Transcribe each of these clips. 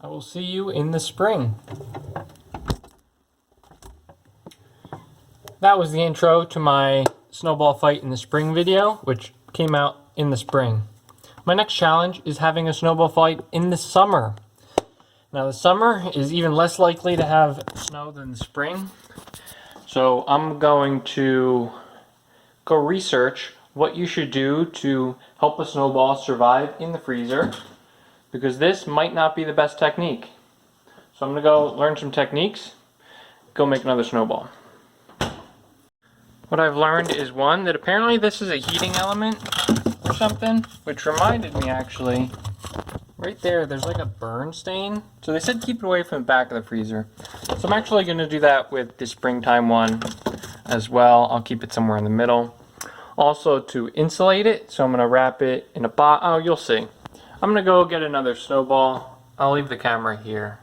I will see you in the spring. That was the intro to my snowball fight in the spring video, which came out in the spring. My next challenge is having a snowball fight in the summer. Now the summer is even less likely to have snow than the spring. So I'm going to go research what you should do to help a snowball survive in the freezer, because this might not be the best technique. So I'm going to go learn some techniques, go make another snowball. What I've learned is, one, that apparently this is a heating element or something, which reminded me actually, right there's like a burn stain. So they said keep it away from the back of the freezer. So I'm actually going to do that with the springtime one as well. I'll keep it somewhere in the middle. Also to insulate it, so I'm going to wrap it in a box. Oh, you'll see. I'm going to go get another snowball. I'll leave the camera here.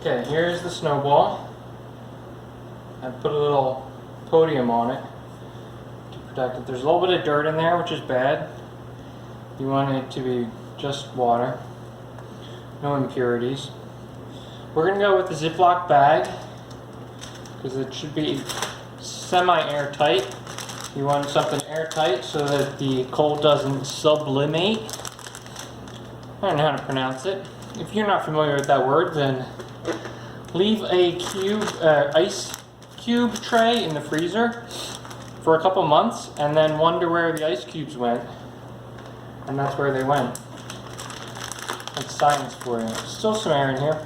Okay, here's the snowball. I put a little podium on it to protect it. There's a little bit of dirt in there, which is bad. You want it to be just water, no impurities. We're going to go with the Ziploc bag because it should be semi-airtight. You want something airtight so that the cold doesn't sublimate. I don't know how to pronounce it. If you're not familiar with that word, then leave a ice cube tray in the freezer for a couple months and then wonder where the ice cubes went. And that's where they went. That's science for you. Still some air in here.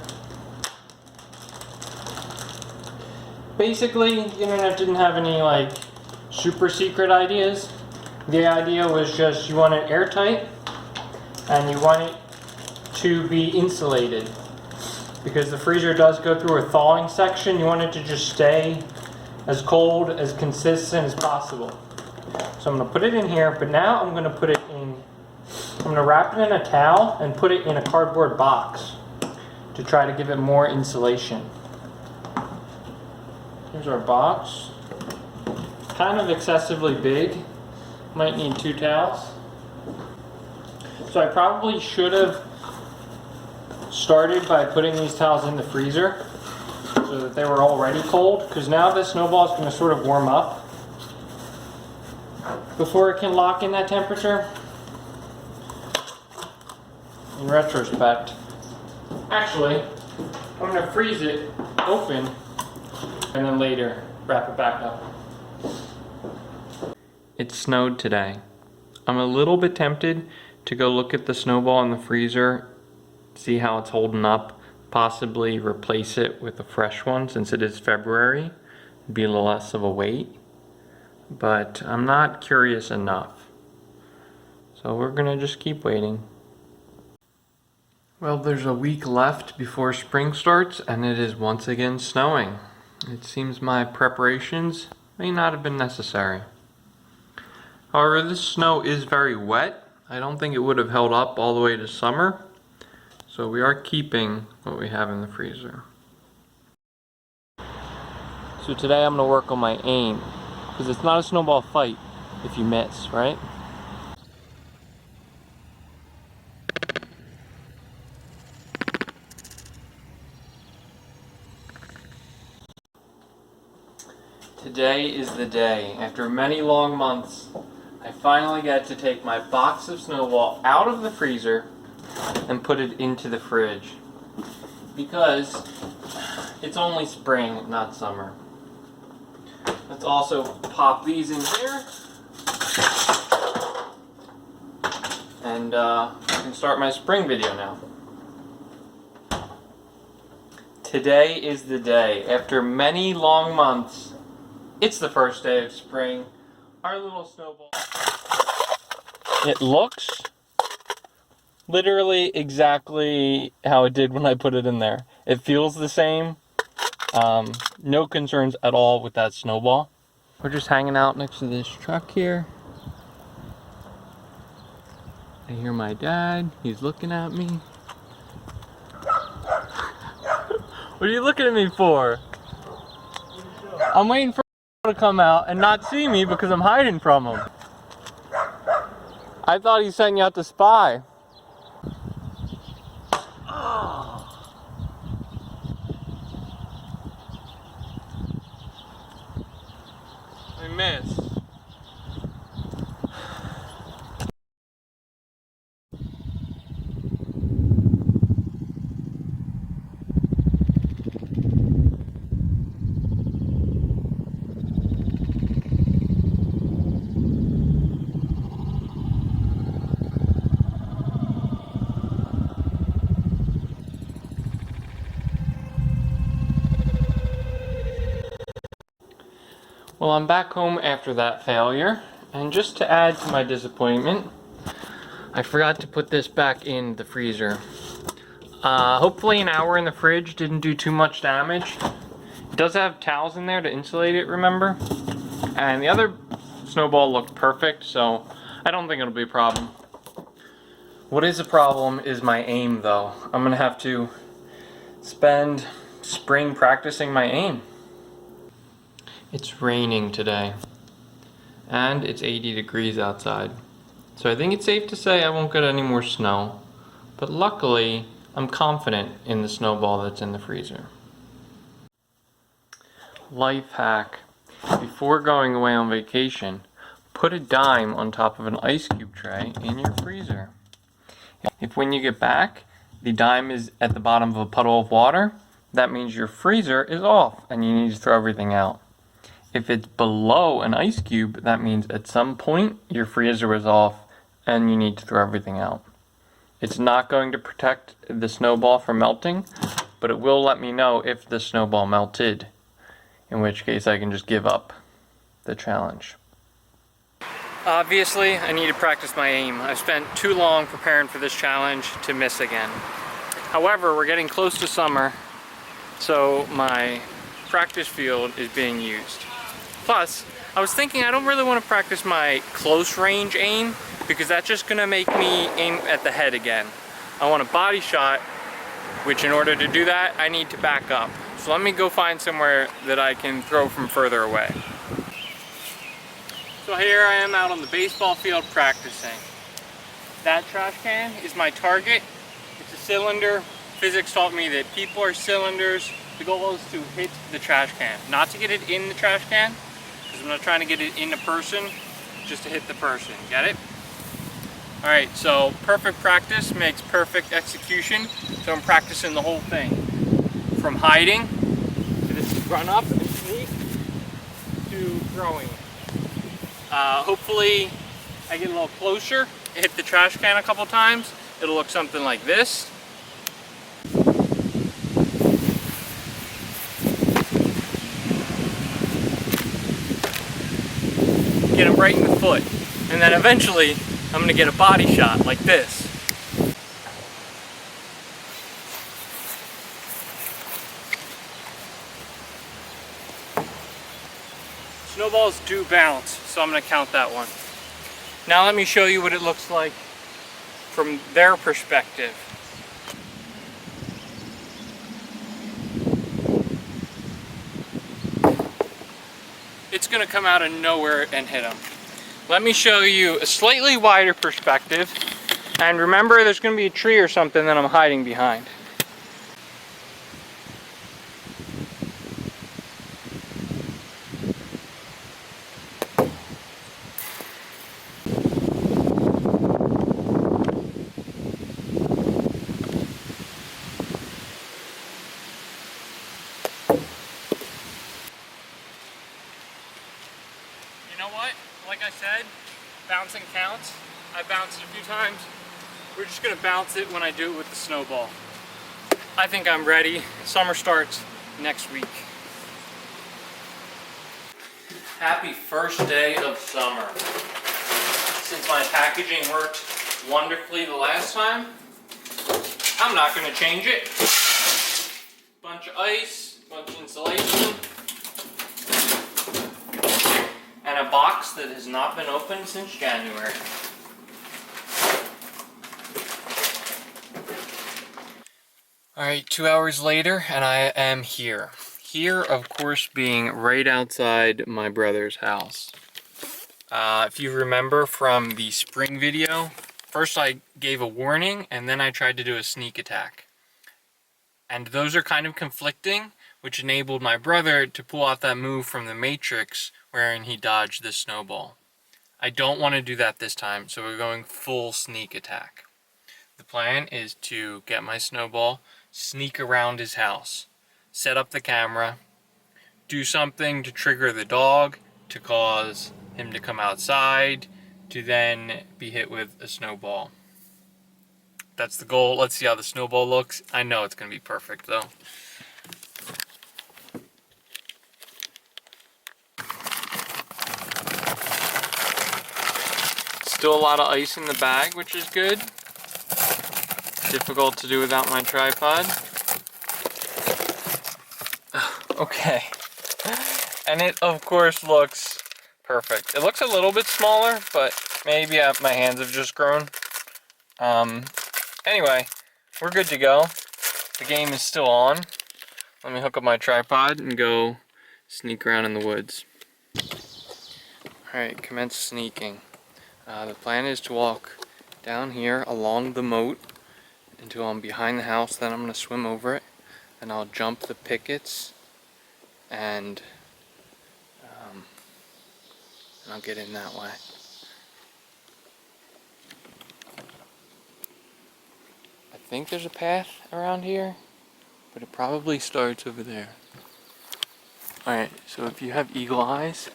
Basically, the internet didn't have any like super secret ideas. The idea was just you want it airtight and you want it to be insulated. Because the freezer does go through a thawing section, you want it to just stay as cold, as consistent as possible. So I'm going to put it in here, but now I'm going to put it in, I'm going to wrap it in a towel and put it in a cardboard box to try to give it more insulation. Here's our box. Kind of excessively big. Might need 2 towels. So I probably should have started by putting these towels in the freezer so that they were already cold, because now this snowball is going to sort of warm up before it can lock in that temperature. In retrospect, actually, I'm going to freeze it open and then later wrap it back up. It snowed today. I'm a little bit tempted to go look at the snowball in the freezer, see how it's holding up, possibly replace it with a fresh one since it is February. It'd be a little less of a wait, but I'm not curious enough. So we're gonna just keep waiting. Well, there's a week left before spring starts and it is once again snowing. It seems my preparations may not have been necessary. However, this snow is very wet. I don't think it would have held up all the way to summer. So we are keeping what we have in the freezer. So today I'm going to work on my aim, because it's not a snowball fight if you miss, right? Today is the day. After many long months, I finally get to take my box of snowball out of the freezer and put it into the fridge, because it's only spring, not summer. Let's also pop these in here and I can start my spring video now. Today is the day. After many long months, it's the first day of spring. our little snowball. It looks literally exactly how it did when I put it in there. It feels the same. No concerns at all with that snowball. We're just hanging out next to this truck here. I hear my dad. He's looking at me. What are you looking at me for? I'm waiting for him to come out and not see me because I'm hiding from him. I thought he sent you out to spy. I missed. Well, I'm back home after that failure, and just to add to my disappointment, I forgot to put this back in the freezer. Hopefully an hour in the fridge didn't do too much damage. It does have towels in there to insulate it, remember? And the other snowball looked perfect, so I don't think it'll be a problem. What is a problem is my aim, though. I'm gonna have to spend spring practicing my aim. It's raining today, and it's 80 degrees outside. So I think it's safe to say I won't get any more snow, but luckily I'm confident in the snowball that's in the freezer. Life hack: before going away on vacation, put a dime on top of an ice cube tray in your freezer. If when you get back, the dime is at the bottom of a puddle of water, that means your freezer is off and you need to throw everything out. If it's below an ice cube, that means at some point your freezer was off and you need to throw everything out. It's not going to protect the snowball from melting, but it will let me know if the snowball melted, in which case I can just give up the challenge. Obviously, I need to practice my aim. I've spent too long preparing for this challenge to miss again. However, we're getting close to summer, so my practice field is being used. Plus, I was thinking I don't really want to practice my close range aim because that's just going to make me aim at the head again. I want a body shot, which in order to do that, I need to back up. So let me go find somewhere that I can throw from further away. So here I am out on the baseball field practicing. That trash can is my target. It's a cylinder. Physics taught me that people are cylinders. The goal is to hit the trash can, not to get it in the trash can, because I'm not trying to get it in a person, just to hit the person. Get it? Alright, so perfect practice makes perfect execution. So I'm practicing the whole thing. From hiding, to this run up and sneak, to throwing. Hopefully I get a little closer, hit the trash can a couple times. It'll look something like this. Get him right in the foot, and then eventually I'm gonna get a body shot like this. Snowballs do bounce, so I'm gonna count that one. Now let me show you what it looks like from their perspective. It's gonna come out of nowhere and hit them. Let me show you a slightly wider perspective. And remember, there's gonna be a tree or something that I'm hiding behind. You know what? Like I said, bouncing counts. I bounced it a few times. We're just gonna bounce it when I do it with the snowball. I think I'm ready. Summer starts next week. Happy first day of summer. Since my packaging worked wonderfully the last time, I'm not going to change it. Bunch of ice, bunch of insulation, and a box that has not been opened since January. Alright, 2 hours later, and I am here. Here, of course, being right outside my brother's house. If you remember from the spring video, first I gave a warning, and then I tried to do a sneak attack. And those are kind of conflicting, which enabled my brother to pull out that move from the Matrix, wherein he dodged the snowball. I don't want to do that this time, so we're going full sneak attack. The plan is to get my snowball, sneak around his house, set up the camera, do something to trigger the dog to cause him to come outside, to then be hit with a snowball. That's the goal. Let's see how the snowball looks. I know it's going to be perfect though. Still a lot of ice in the bag, which is good. Difficult to do without my tripod. Okay. And it, of course, looks perfect. It looks a little bit smaller, but maybe my hands have just grown. Anyway, we're good to go. The game is still on. Let me hook up my tripod and go sneak around in the woods. Alright, commence sneaking. The plan is to walk down here along the moat until I'm behind the house, then I'm going to swim over it, and I'll jump the pickets, and I'll get in that way. I think there's a path around here, but it probably starts over there. Alright, so if you have eagle eyes,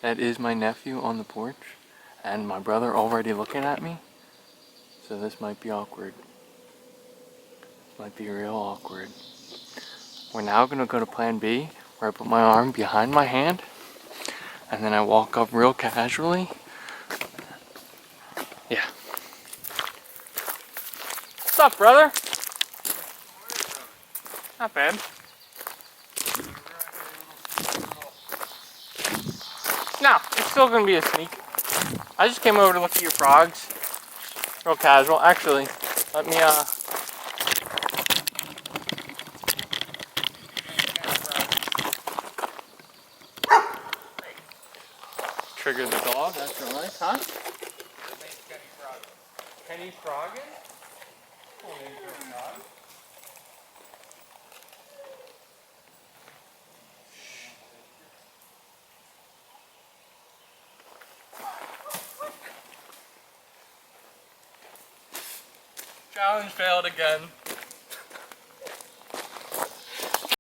that is my nephew on the porch, and my brother already looking at me, so this might be awkward. Might be real awkward. We're now going to go to plan B, where I put my arm behind my hand, and then I walk up real casually. Yeah. What's up, brother? Not bad. No, it's still going to be a sneak. I just came over to look at your frogs. Real casual. Actually, let me, trigger the dog, that's real nice, huh? Kenny's frogging? Cool name for a dog. Challenge failed again.